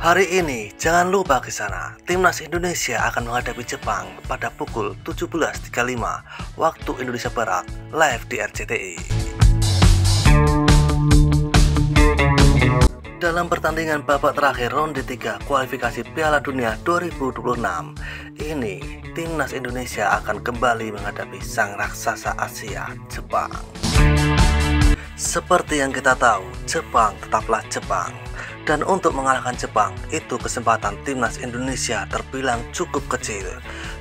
Hari ini, jangan lupa ke sana. Timnas Indonesia akan menghadapi Jepang pada pukul 17.35 waktu Indonesia Barat, live di RCTI. Dalam pertandingan babak terakhir ronde 3 kualifikasi Piala Dunia 2026, ini Timnas Indonesia akan kembali menghadapi sang raksasa Asia, Jepang. Seperti yang kita tahu, Jepang tetaplah Jepang. Dan untuk mengalahkan Jepang, itu kesempatan Timnas Indonesia terbilang cukup kecil.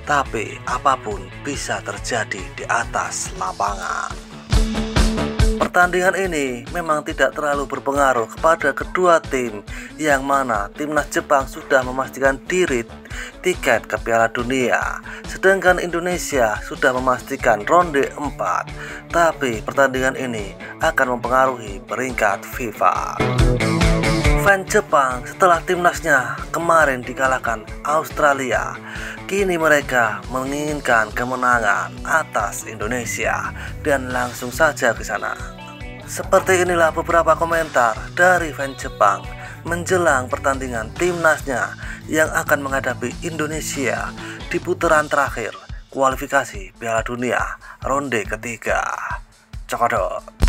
Tapi apapun bisa terjadi di atas lapangan. Pertandingan ini memang tidak terlalu berpengaruh kepada kedua tim, yang mana Timnas Jepang sudah memastikan diri tiket ke Piala Dunia, sedangkan Indonesia sudah memastikan ronde 4. Tapi pertandingan ini akan mempengaruhi peringkat FIFA. Fans Jepang setelah timnasnya kemarin dikalahkan Australia, kini mereka menginginkan kemenangan atas Indonesia dan langsung saja ke sana. Seperti inilah beberapa komentar dari fans Jepang menjelang pertandingan timnasnya yang akan menghadapi Indonesia di putaran terakhir kualifikasi Piala Dunia ronde ketiga. Cokodot.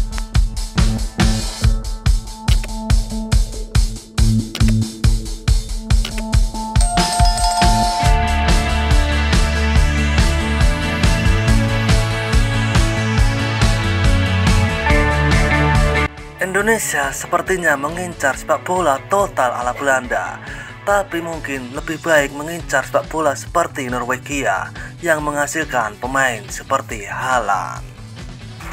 Indonesia sepertinya mengincar sepak bola total ala Belanda, tapi mungkin lebih baik mengincar sepak bola seperti Norwegia yang menghasilkan pemain seperti Haaland.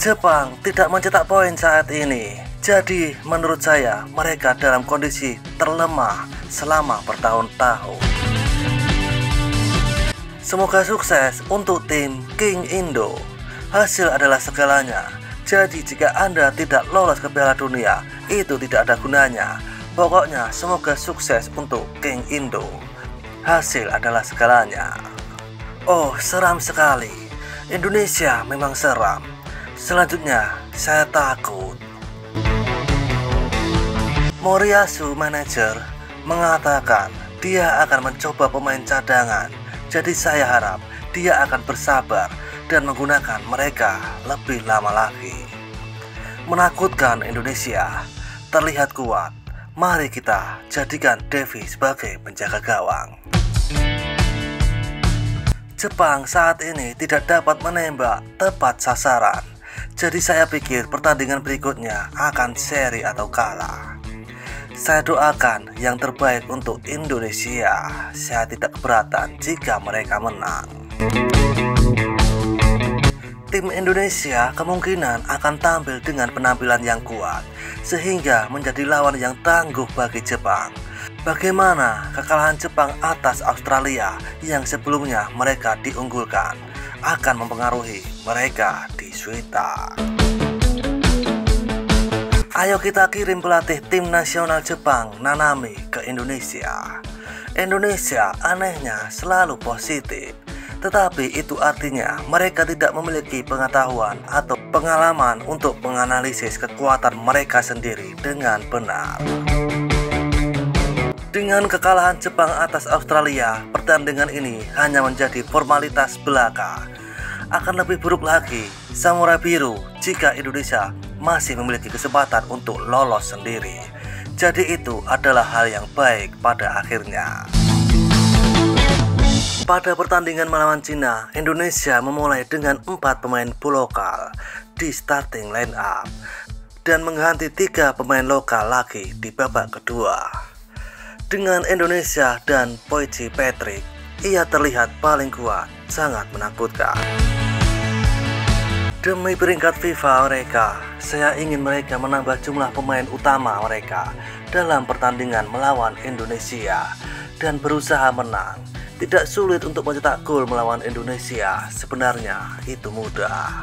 Jepang tidak mencetak poin saat ini, jadi menurut saya mereka dalam kondisi terlemah selama bertahun-tahun. Semoga sukses untuk tim King Indo. Hasil adalah segalanya. Jadi jika Anda tidak lolos ke Piala Dunia, itu tidak ada gunanya. Pokoknya semoga sukses untuk King Indo. Hasil adalah segalanya. Oh, seram sekali. Indonesia memang seram. Selanjutnya, saya takut. Moriyasu manajer mengatakan dia akan mencoba pemain cadangan. Jadi saya harap dia akan bersabar dan menggunakan mereka lebih lama lagi. Menakutkan Indonesia, terlihat kuat. Mari kita jadikan Devi sebagai penjaga gawang. Jepang saat ini tidak dapat menembak tepat sasaran. Jadi saya pikir pertandingan berikutnya akan seri atau kalah. Saya doakan yang terbaik untuk Indonesia. Saya tidak keberatan jika mereka menang. Tim Indonesia kemungkinan akan tampil dengan penampilan yang kuat, sehingga menjadi lawan yang tangguh bagi Jepang. Bagaimana kekalahan Jepang atas Australia yang sebelumnya mereka diunggulkan akan mempengaruhi mereka di Suita. Ayo kita kirim pelatih tim nasional Jepang Nanami ke Indonesia. Indonesia anehnya selalu positif. Tetapi itu artinya mereka tidak memiliki pengetahuan atau pengalaman untuk menganalisis kekuatan mereka sendiri dengan benar. Dengan kekalahan Jepang atas Australia, pertandingan ini hanya menjadi formalitas belaka. Akan lebih buruk lagi, Samurai Biru, jika Indonesia masih memiliki kesempatan untuk lolos sendiri. Jadi itu adalah hal yang baik pada akhirnya. Pada pertandingan melawan Cina, Indonesia memulai dengan 4 pemain lokal di starting line up dan mengganti 3 pemain lokal lagi di babak kedua. Dengan Indonesia dan Poichi Patrick, ia terlihat paling kuat, sangat menakutkan. Demi peringkat FIFA mereka, saya ingin mereka menambah jumlah pemain utama mereka dalam pertandingan melawan Indonesia dan berusaha menang. Tidak sulit untuk mencetak gol melawan Indonesia, sebenarnya itu mudah.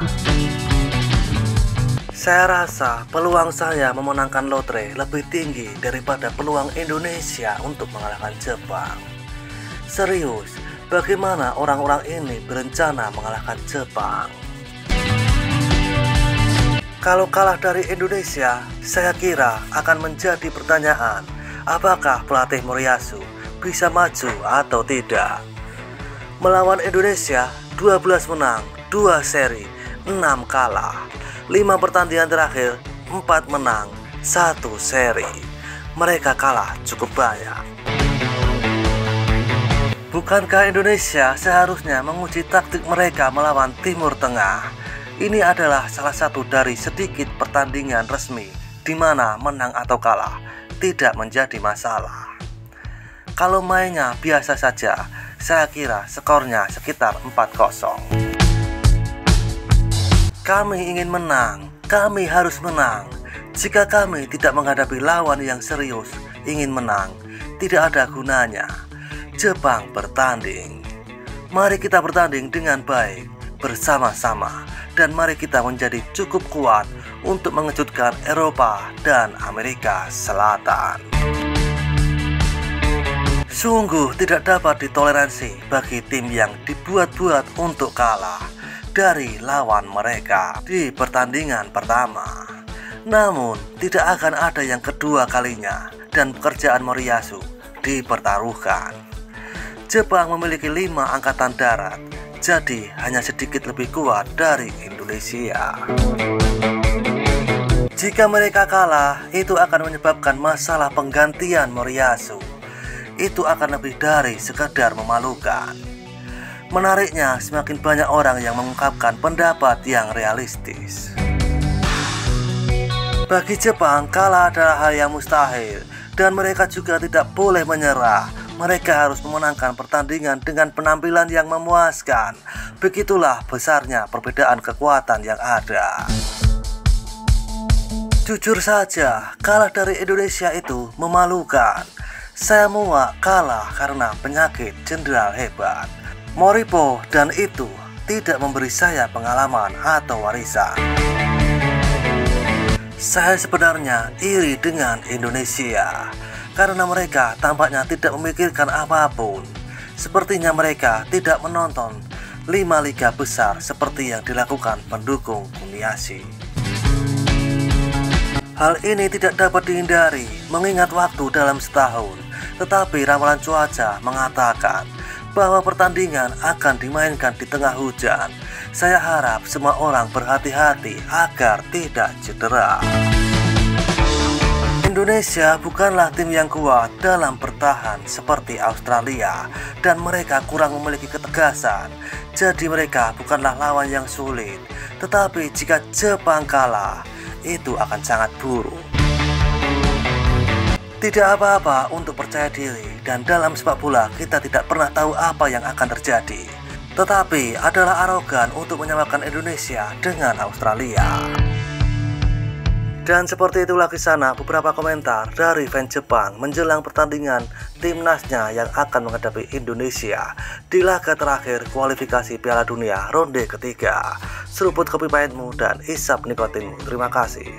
Saya rasa peluang saya memenangkan lotre lebih tinggi daripada peluang Indonesia untuk mengalahkan Jepang. Serius, bagaimana orang-orang ini berencana mengalahkan Jepang? Kalau kalah dari Indonesia, saya kira akan menjadi pertanyaan, apakah pelatih Moriyasu bisa maju atau tidak. Melawan Indonesia, 12 menang, 2 seri, 6 kalah. 5 pertandingan terakhir, 4 menang, 1 seri. Mereka kalah cukup banyak. Bukankah Indonesia seharusnya menguji taktik mereka melawan Timur Tengah? Ini adalah salah satu dari sedikit pertandingan resmi di mana menang atau kalah tidak menjadi masalah. Kalau mainnya biasa saja, saya kira skornya sekitar 4-0. Kami ingin menang, kami harus menang. Jika kami tidak menghadapi lawan yang serius, ingin menang, tidak ada gunanya. Jepang bertanding. Mari kita bertanding dengan baik, bersama-sama, dan mari kita menjadi cukup kuat untuk mengejutkan Eropa dan Amerika Selatan. Sungguh tidak dapat ditoleransi bagi tim yang dibuat-buat untuk kalah dari lawan mereka di pertandingan pertama. Namun tidak akan ada yang kedua kalinya dan pekerjaan Moriyasu dipertaruhkan. Jepang memiliki 5 angkatan darat, jadi hanya sedikit lebih kuat dari Indonesia. Jika mereka kalah, itu akan menyebabkan masalah penggantian Moriyasu. Itu akan lebih dari sekedar memalukan. Menariknya, semakin banyak orang yang mengungkapkan pendapat yang realistis. Bagi Jepang, kalah adalah hal yang mustahil, dan mereka juga tidak boleh menyerah. Mereka harus memenangkan pertandingan dengan penampilan yang memuaskan. Begitulah besarnya perbedaan kekuatan yang ada. Jujur saja, kalah dari Indonesia itu memalukan. Saya muak kalah karena penyakit jenderal hebat. Moripo dan itu tidak memberi saya pengalaman atau warisan. Saya sebenarnya iri dengan Indonesia karena mereka tampaknya tidak memikirkan apapun. Sepertinya mereka tidak menonton 5 liga besar seperti yang dilakukan pendukung Kuniashi. Hal ini tidak dapat dihindari mengingat waktu dalam setahun. Tetapi ramalan cuaca mengatakan bahwa pertandingan akan dimainkan di tengah hujan. Saya harap semua orang berhati-hati agar tidak cedera. Indonesia bukanlah tim yang kuat dalam bertahan seperti Australia, dan mereka kurang memiliki ketegasan. Jadi mereka bukanlah lawan yang sulit. Tetapi jika Jepang kalah, itu akan sangat buruk. Tidak apa-apa untuk percaya diri, dan dalam sepak bola kita tidak pernah tahu apa yang akan terjadi. Tetapi adalah arogan untuk menyamakan Indonesia dengan Australia. Dan seperti itulah kisah beberapa komentar dari fans Jepang menjelang pertandingan timnasnya yang akan menghadapi Indonesia di laga terakhir kualifikasi Piala Dunia ronde ketiga. Seruput kopi pahitmu dan isap nikotinmu. Terima kasih.